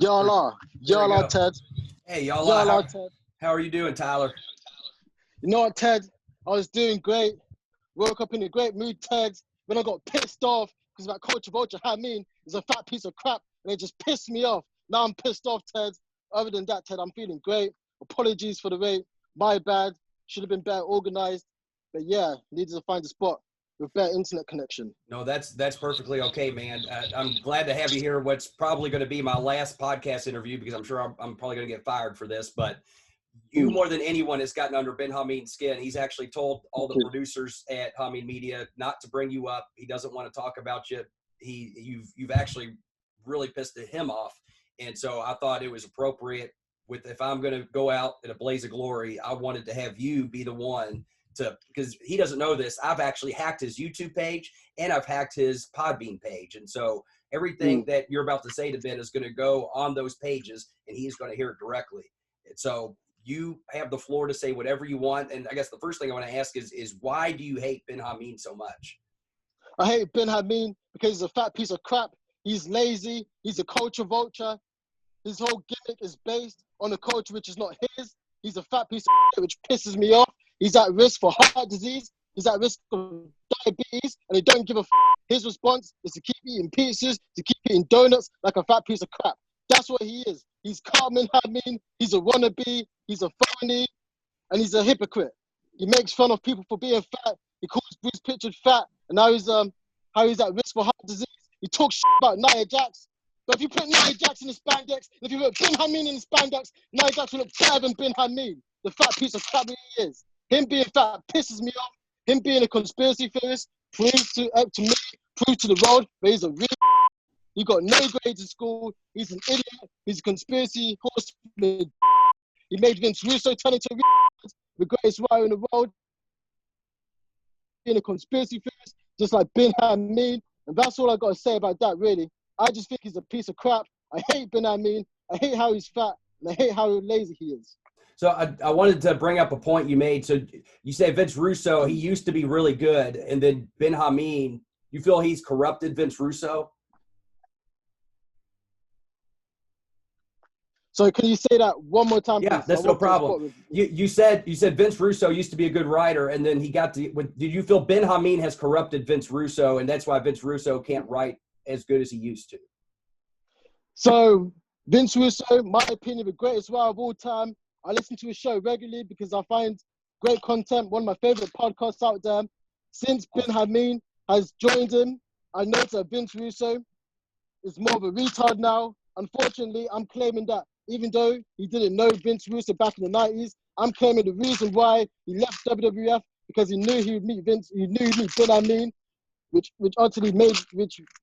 Yalla, There we yalla, go. Ted. Hey, y'all. Yalla, Ted. How are you doing, Tyler? You know what, Ted? I was doing great. Woke up in a great mood, Ted. Then I got pissed off because that Culture Vulture Hamin is a fat piece of crap, and it just pissed me off. Now I'm pissed off, Ted. Other than that, Ted, I'm feeling great. Apologies for the wait. My bad. Should have been better organized. But yeah, needed to find a spot with better internet connection. No, that's perfectly okay, man. I'm glad to have you here. What's probably going to be my last podcast interview because I'm sure I'm probably going to get fired for this. But you, more than anyone, has gotten under Ben Hamin's skin. He's actually told all the producers at Hamin Media not to bring you up. He doesn't want to talk about you. You've actually really pissed him off, and so I thought it was appropriate. If I'm going to go out in a blaze of glory, I wanted to have you be the one to, because he doesn't know this. I've actually hacked his YouTube page and I've hacked his Podbean page, and so everything that you're about to say to Ben is going to go on those pages, and he's going to hear it directly. And so you have the floor to say whatever you want. And I guess the first thing I want to ask is why do you hate Ben Hamin so much? I hate Ben Hamin because he's a fat piece of crap. He's lazy. He's a culture vulture. His whole gimmick is based on a culture which is not his. He's a fat piece of shit, which pisses me off. He's at risk for heart disease. He's at risk of diabetes, and they don't give a f. His response is to keep eating pizzas, to keep eating donuts like a fat piece of crap. That's what he is. He's Carmen Hamin. He's a wannabe. He's a phony, and he's a hypocrite. He makes fun of people for being fat. He calls Bruce Pritchard fat, and now he's how he's at risk for heart disease. He talks shit about Nia Jax. But if you put Nia Jax in the spandex, if you put Ben Hamin in the spandex, Nia Jax will look better than Ben Hamin, the fat piece of crap he is. Him being fat pisses me off. Him being a conspiracy theorist proves to me, proves to the world that he's a real. He got no grades in school. He's an idiot. He's a conspiracy horse. He made Vince Russo turn into the greatest writer in the world. Being a conspiracy theorist, just like Ben Hamin. And that's all I got to say about that, really. I just think he's a piece of crap. I hate Ben Hamin. I hate how he's fat. And I hate how lazy he is. So I wanted to bring up a point you made. So you say Vince Russo, he used to be really good. And then Ben Hamin, you feel he's corrupted Vince Russo? So can you say that one more time? Yeah, please? that's no problem. You said Vince Russo used to be a good writer, and then he got to. Did you feel Ben Hamin has corrupted Vince Russo, and that's why Vince Russo can't write as good as he used to? So Vince Russo, my opinion, the greatest writer of all time. I listen to his show regularly because I find great content. One of my favorite podcasts out there. Since Ben Hamin has joined him, I noticed that Vince Russo is more of a retard now. Unfortunately, I'm claiming that even though he didn't know Vince Russo back in the 90s, I'm claiming the reason why he left WWF because he knew he would meet Ben Hamin, which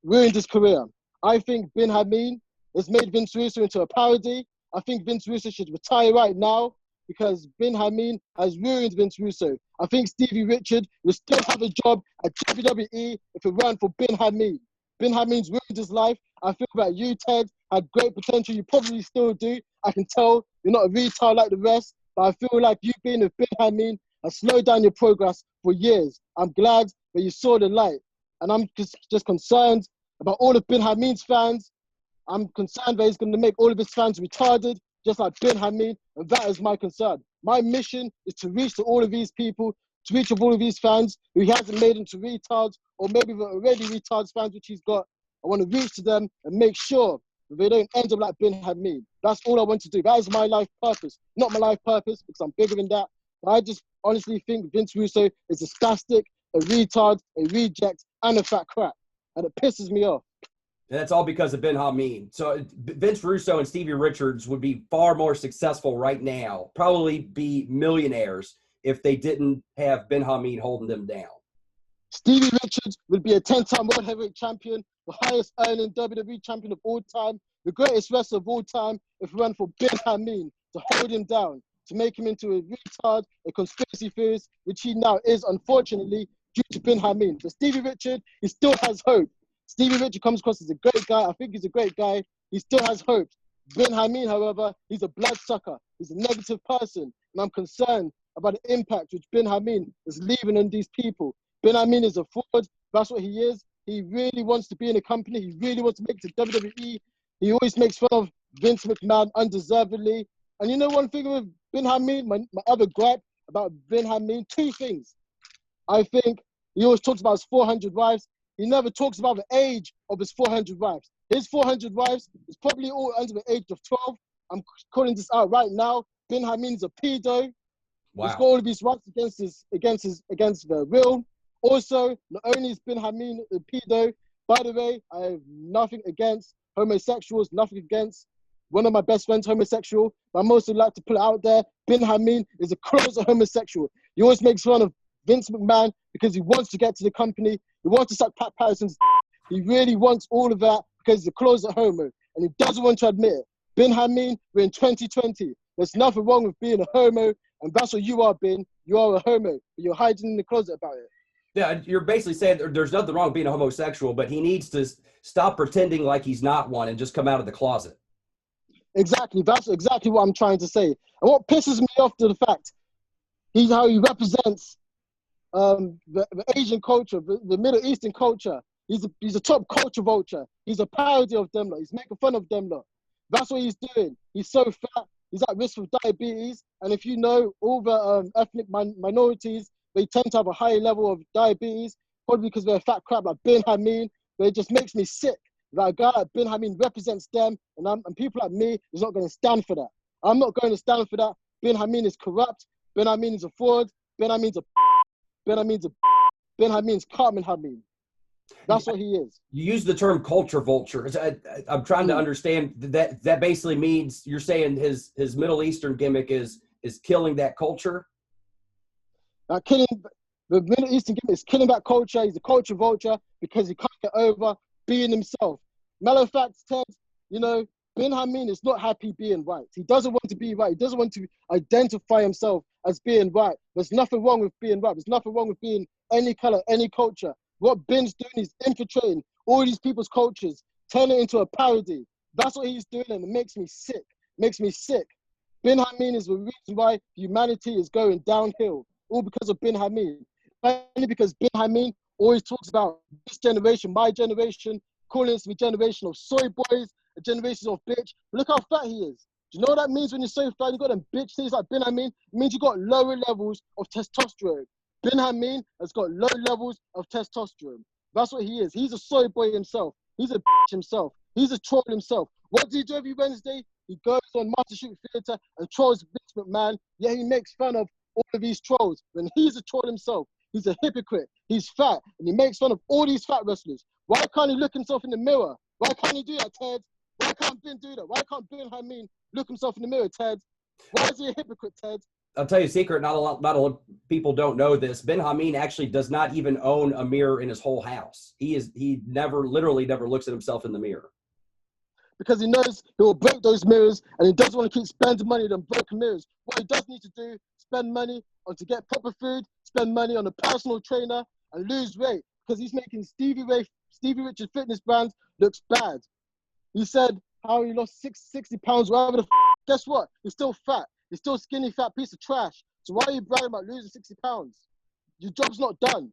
ruined his career. I think Ben Hamin has made Vince Russo into a parody. I think Vince Russo should retire right now because Ben Hamin has ruined Vince Russo. I think Stevie Richards will still have a job at WWE if it weren't for Ben Hamin. Ben Hamin's ruined his life. I feel that you, Ted, had great potential. You probably still do. I can tell you're not a retard like the rest, but I feel like you being with Ben Hamin has slowed down your progress for years. I'm glad that you saw the light. And I'm just concerned about all of Ben Hamin's fans. I'm concerned that he's going to make all of his fans retarded, just like Ben Hamin, and that is my concern. My mission is to reach to all of these people, to reach of all of these fans who he hasn't made into retards, or maybe they're already retards fans, which he's got. I want to reach to them and make sure that they don't end up like Ben Hamin. That's all I want to do. That is my life purpose. Not my life purpose, because I'm bigger than that. But I just honestly think Vince Russo is a spastic, a retard, a reject, and a fat crap. And it pisses me off. And that's all because of Ben Hamin. So Vince Russo and Stevie Richards would be far more successful right now, probably be millionaires if they didn't have Ben Hamin holding them down. Stevie Richards would be a 10-time world heavyweight champion, the highest earning WWE champion of all time, the greatest wrestler of all time, if it weren't for Ben Hamin to hold him down, to make him into a retard, a conspiracy theorist, which he now is, unfortunately, due to Ben Hamin. But Stevie Richards, he still has hope. Stevie Richards comes across as a great guy. I think he's a great guy. He still has hope. Ben Hamin, however, he's a bloodsucker. He's a negative person. And I'm concerned about the impact which Ben Hamin is leaving on these people. Ben Hamin is a fraud. That's what he is. He really wants to be in a company. He really wants to make it to WWE. He always makes fun of Vince McMahon undeservedly. And you know one thing with Bin Hamin, my other gripe about Bin Hamin, two things. I think he always talks about his 400 wives. He never talks about the age of his 400 wives. His 400 wives is probably all under the age of 12. I'm calling this out right now. Bin Hamin's a pedo. Wow. He's got all of his rights against the will. Also, not only is Bin Hamin a pedo, by the way, I have nothing against homosexuals, nothing against one of my best friends homosexual, but I mostly like to put it out there. Bin Hamin is a closet homosexual. He always makes fun of Vince McMahon because he wants to get to the company. He wants to suck Pat Patterson's. He really wants all of that because he's a closet homo, and he doesn't want to admit it. Bin Hamin, we're in 2020. There's nothing wrong with being a homo, and that's what you are, Bin. You are a homo, but you're hiding in the closet about it. Yeah, you're basically saying there's nothing wrong with being a homosexual, but he needs to stop pretending like he's not one and just come out of the closet. Exactly. That's exactly what I'm trying to say. And what pisses me off to the fact, he's how he represents the Asian culture, the Middle Eastern culture. He's a top culture vulture. He's a parody of them lot. He's making fun of them lot. That's what he's doing. He's so fat. He's at risk of diabetes. And if you know, all the ethnic minorities, they tend to have a higher level of diabetes, probably because they're a fat crap like Bin Hamin. But it just makes me sick that a guy like Bin Hamin represents them, and people like me is not going to stand for that. I'm not going to stand for that. Bin Hamin is corrupt. Bin Hamin is a fraud. Bin Hamin's Carmen Hamin. That's what he is. You use the term culture vulture. I'm trying to understand that basically means you're saying his Middle Eastern gimmick is killing that culture? The Middle Eastern gimmick is killing that culture. He's a culture vulture because he can't get over being himself. Matter of fact, Ted, you know, Bin Hamin is not happy being white. He doesn't want to be white. He doesn't want to identify himself as being white. There's nothing wrong with being white. There's nothing wrong with being any color, any culture. What Bin's doing is infiltrating all these people's cultures, turning it into a parody. That's what he's doing, and it makes me sick. Makes me sick. Bin Hamin is the reason why humanity is going downhill, all because of Bin Hamin. Only because Bin Hamin always talks about this generation, my generation, calling us the generation of soy boys, a generation of bitch. Look how fat he is. Do you know what that means when you're so fat? You got them bitch things like Bin Hamin. It means you got lower levels of testosterone. Bin Hamin has got low levels of testosterone. That's what he is. He's a soy boy himself. He's a bitch himself. He's a troll himself. What does he do every Wednesday? He goes on Master Shoot Theatre and trolls Vince McMahon. Yeah, he makes fun of all of these trolls. When he's a troll himself, he's a hypocrite. He's fat, and he makes fun of all these fat wrestlers. Why can't he look himself in the mirror? Why can't he do that, Ted? Why can't Bin do that? Why can't Bin Hamin look himself in the mirror, Ted? Why is he a hypocrite, Ted? I'll tell you a secret. Not a lot of people don't know this. Bin Hamin actually does not even own a mirror in his whole house. He literally never looks at himself in the mirror. Because he knows he will break those mirrors, and he doesn't want to keep spending money on broken mirrors. What he does need to do, spend money on to get proper food, spend money on a personal trainer, and lose weight. Because he's making Stevie Richards Fitness brand looks bad. He said how he lost 60 pounds, whatever the guess what? He's still fat. He's still a skinny, fat piece of trash. So why are you bragging about losing 60 pounds? Your job's not done.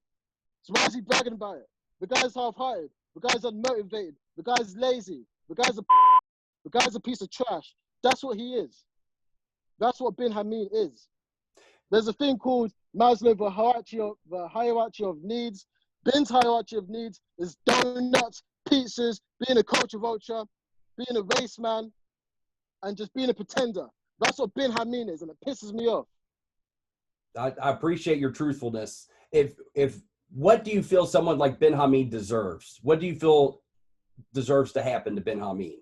So why is he bragging about it? The guy's half-hearted. The guy's unmotivated. The guy's lazy. The guy's a piece of trash. That's what he is. That's what Bin Hamin is. There's a thing called Maslow's hierarchy of needs. Bin's hierarchy of needs is donuts, pizzas, being a culture vulture, being a race man, and just being a pretender. That's what Bin Hamin is, and it pisses me off. I appreciate your truthfulness. What do you feel someone like Bin Hamin deserves? What do you feel deserves to happen to Bin Hamin?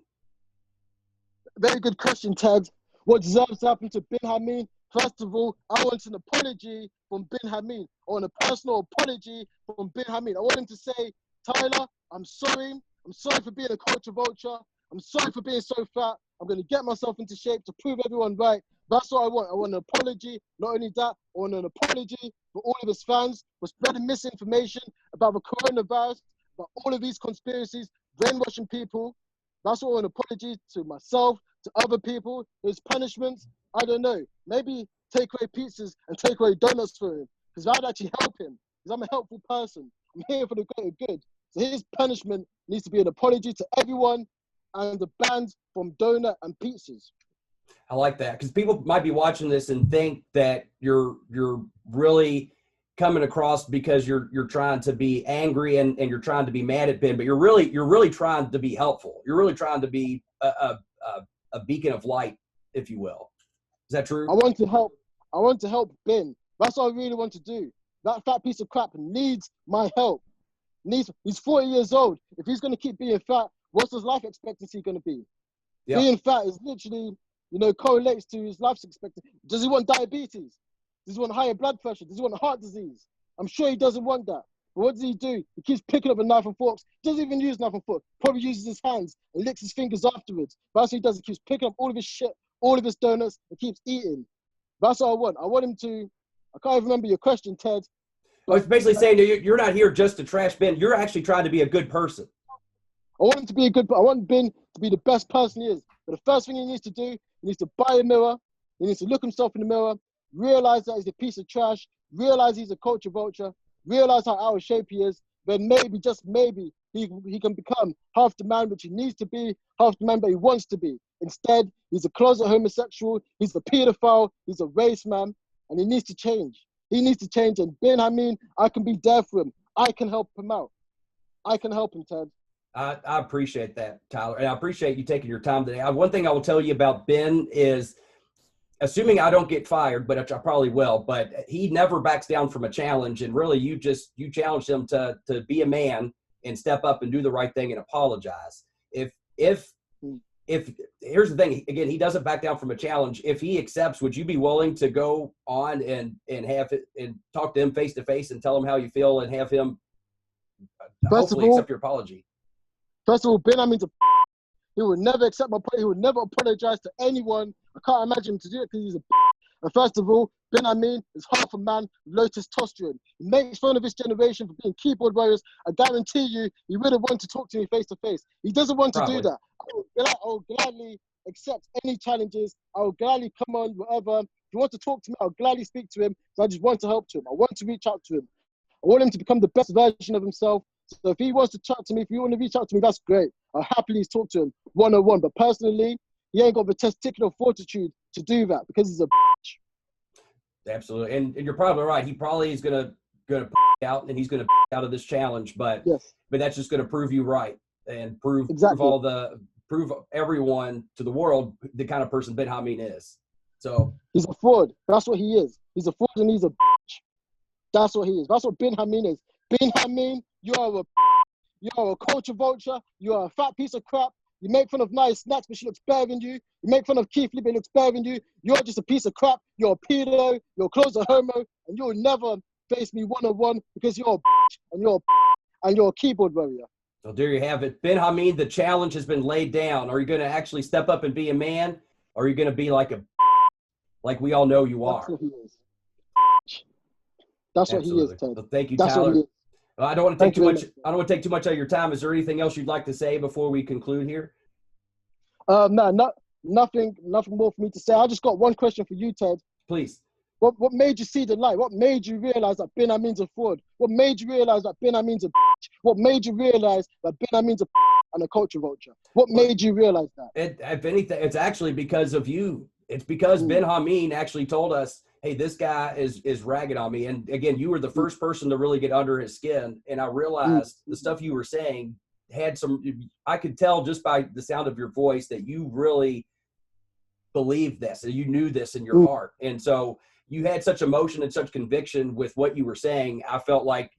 Very good question, Ted. What deserves to happen to Bin Hamin? First of all, I want an apology from Bin Hamin. I want a personal apology from Bin Hamin. I want him to say, Tyler, I'm sorry. I'm sorry for being a culture vulture. I'm sorry for being so fat. I'm going to get myself into shape to prove everyone right. That's what I want. I want an apology. Not only that, I want an apology for all of his fans for spreading misinformation about the coronavirus, about all of these conspiracies, brainwashing people. That's what I want. An apology to myself, to other people. His punishments, I don't know. Maybe take away pizzas and take away donuts for him, because that'd actually help him, because I'm a helpful person. I'm here for the greater good. So his punishment needs to be an apology to everyone and the bans from donut and pizzas. I like that, because people might be watching this and think that you're really coming across because you're trying to be angry and you're trying to be mad at Ben, but you're really trying to be helpful. You're really trying to be a beacon of light, if you will. Is that true? I want to help Ben. That's what I really want to do. That fat piece of crap needs my help. He's 40 years old. If he's going to keep being fat, what's his life expectancy going to be? Yep. Being fat is literally, correlates to his life expectancy. Does he want diabetes? Does he want higher blood pressure? Does he want heart disease? I'm sure he doesn't want that. But what does he do? He keeps picking up a knife and forks. Doesn't even use knife and fork. Probably uses his hands and licks his fingers afterwards. But that's what he does. He keeps picking up all of his shit, all of his donuts, and keeps eating. That's what I want. I want him to. I can't even remember your question, Ted. Well, it's basically saying that you're not here just to trash Ben. You're actually trying to be a good person. I want him to be I want Ben to be the best person he is. But the first thing he needs to do, he needs to buy a mirror. He needs to look himself in the mirror, realize that he's a piece of trash, realize he's a culture vulture, realize how out of shape he is. Then maybe, just maybe, he can become half the man which he needs to be, half the man that he wants to be. Instead, he's a closet homosexual, he's a pedophile, he's a race man, and he needs to change. He needs to change. And Ben Hamin, I can be there for him. I can help him out. I can help him, Ted. I appreciate that, Tyler. And I appreciate you taking your time today. One thing I will tell you about Ben is, assuming I don't get fired, but I probably will, but he never backs down from a challenge. And really, you challenged him to be a man and step up and do the right thing and apologize. If here's the thing, again, he doesn't back down from a challenge. If he accepts, would you be willing to go on and have it and talk to him face to face and tell him how you feel and have him hopefully accept your apology? First of all, Ben Hamin's he would never accept my apology. He would never apologize to anyone. I can't imagine him to do it because he's a And first of all, Ben Hamin is half a man with low testosterone. He makes fun of his generation for being keyboard warriors. I guarantee you, he wouldn't want to talk to me face to face. He doesn't want to do that. I will gladly accept any challenges. I will gladly come on, whatever. If he wants to talk to me, I'll gladly speak to him. So I just want to help to him. I want to reach out to him. I want him to become the best version of himself. So if he wants to chat to me, if you want to reach out to me, that's great. I'll happily talk to him one-on-one. But personally, he ain't got the testicular fortitude to do that because he's a bitch. Absolutely. And you're probably right. He probably is going to out and he's going to out of this challenge, but that's just going to prove you right and prove everyone to the world the kind of person Ben Hamin is. So he's a fraud. That's what he is. He's a fraud and he's a bitch. That's what he is. That's what Ben Hamin is. Ben Hamin, you are a culture vulture. You are a fat piece of crap. You make fun of nice snacks, but she looks better than you. You make fun of Keith Lee, but looks better than you. You're just a piece of crap. You're a pedo. You're a closet homo, and you'll never face me one-on-one because you're a bitch and you're a keyboard warrior. So there you have it. Ben Hamin, the challenge has been laid down. Are you going to actually step up and be a man, or are you going to be like we all know you are? That's what he is. That's what he is, Ted. So thank you, Tyler. I don't want to take too much. I don't want to take too much of your time. Is there anything else you'd like to say before we conclude here? No, nothing more for me to say. I just got one question for you, Ted. Please. What made you see the light? What made you realize that Ben Hamin's a fraud? What made you realize that Ben Hamin's a bitch? What made you realize that Ben Hamin's a and a culture vulture? What made you realize that? If anything, it's actually because of you. It's because Ben Hamin actually told us, hey, this guy is ragging on me. And again, you were the first person to really get under his skin. And I realized the stuff you were saying had I could tell just by the sound of your voice that you really believed this and you knew this in your heart. And so you had such emotion and such conviction with what you were saying. I felt like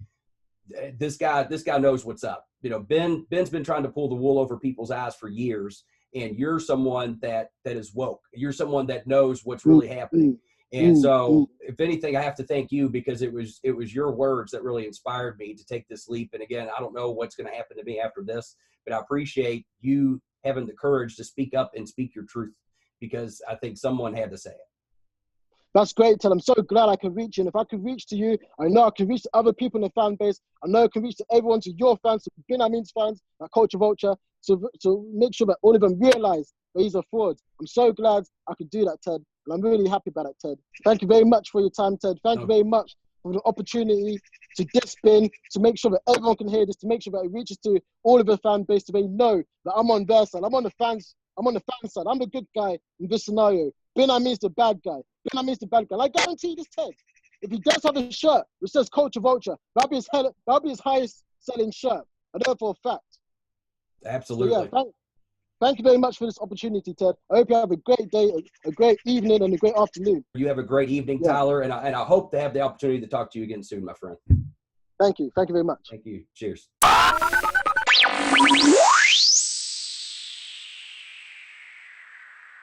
this guy knows what's up. You know, Ben's been trying to pull the wool over people's eyes for years. And you're someone that is woke. You're someone that knows what's really happening. And so, if anything, I have to thank you because it was your words that really inspired me to take this leap. And again, I don't know what's going to happen to me after this, but I appreciate you having the courage to speak up and speak your truth because I think someone had to say it. That's great, Ted. I'm so glad I can reach you. And if I can reach to you, I know I can reach to other people in the fan base. I know I can reach to everyone, to your fans, to Ben Hamin's fans, like Culture Vulture, to make sure that all of them realize that he's a fraud. I'm so glad I could do that, Ted. And I'm really happy about it, Ted. Thank you very much for your time, Ted. Thank you very much for the opportunity to get spin, to make sure that everyone can hear this, to make sure that it reaches to all of the fan base, so they know that I'm on their side. I'm on the fan side. I'm the good guy in this scenario. Ben Hamin's the bad guy. Ben Hamin's the bad guy. I guarantee this, Ted. If he does have a shirt which says Culture Vulture, that'll be his highest selling shirt. I know for a fact. Absolutely. So yeah, thank you very much for this opportunity, Ted. I hope you have a great day, a great evening, and a great afternoon. You have a great evening, Tyler, and I hope to have the opportunity to talk to you again soon, my friend. Thank you. Thank you very much. Thank you. Cheers.